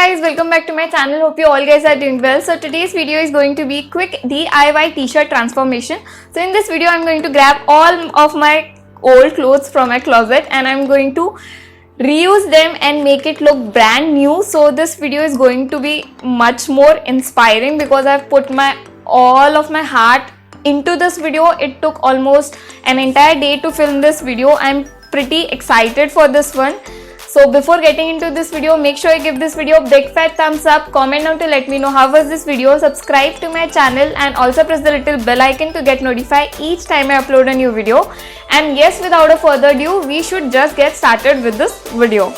guys, welcome back to my channel. Hope you all guys are doing well. So today's video is going to be quick DIY t-shirt transformation. So in this video I'm going to grab all of my old clothes from my closet and I'm going to reuse them and make it look brand new. So this video is going to be much more inspiring because I've put all of my heart into this video. It took almost an entire day to film this video. I'm pretty excited for this one. So before getting into this video, make sure you give this video a big fat thumbs up, comment down to let me know how was this video, subscribe to my channel and also press the little bell icon to get notified each time I upload a new video. And yes, without a further ado, we should just get started with this video.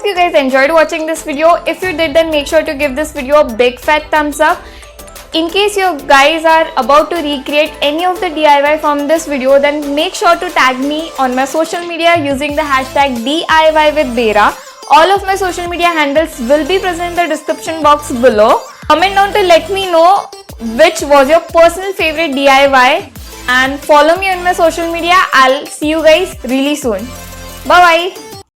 hope you guys enjoyed watching this video. If you did, then make sure to give this video a big fat thumbs up. In case you guys are about to recreate any of the DIY from this video, then make sure to tag me on my social media using the hashtag DIY with Bera. All of my social media handles will be present in the description box below. Comment down to let me know which was your personal favorite DIY and follow me on my social media. I'll see you guys really soon. Bye bye.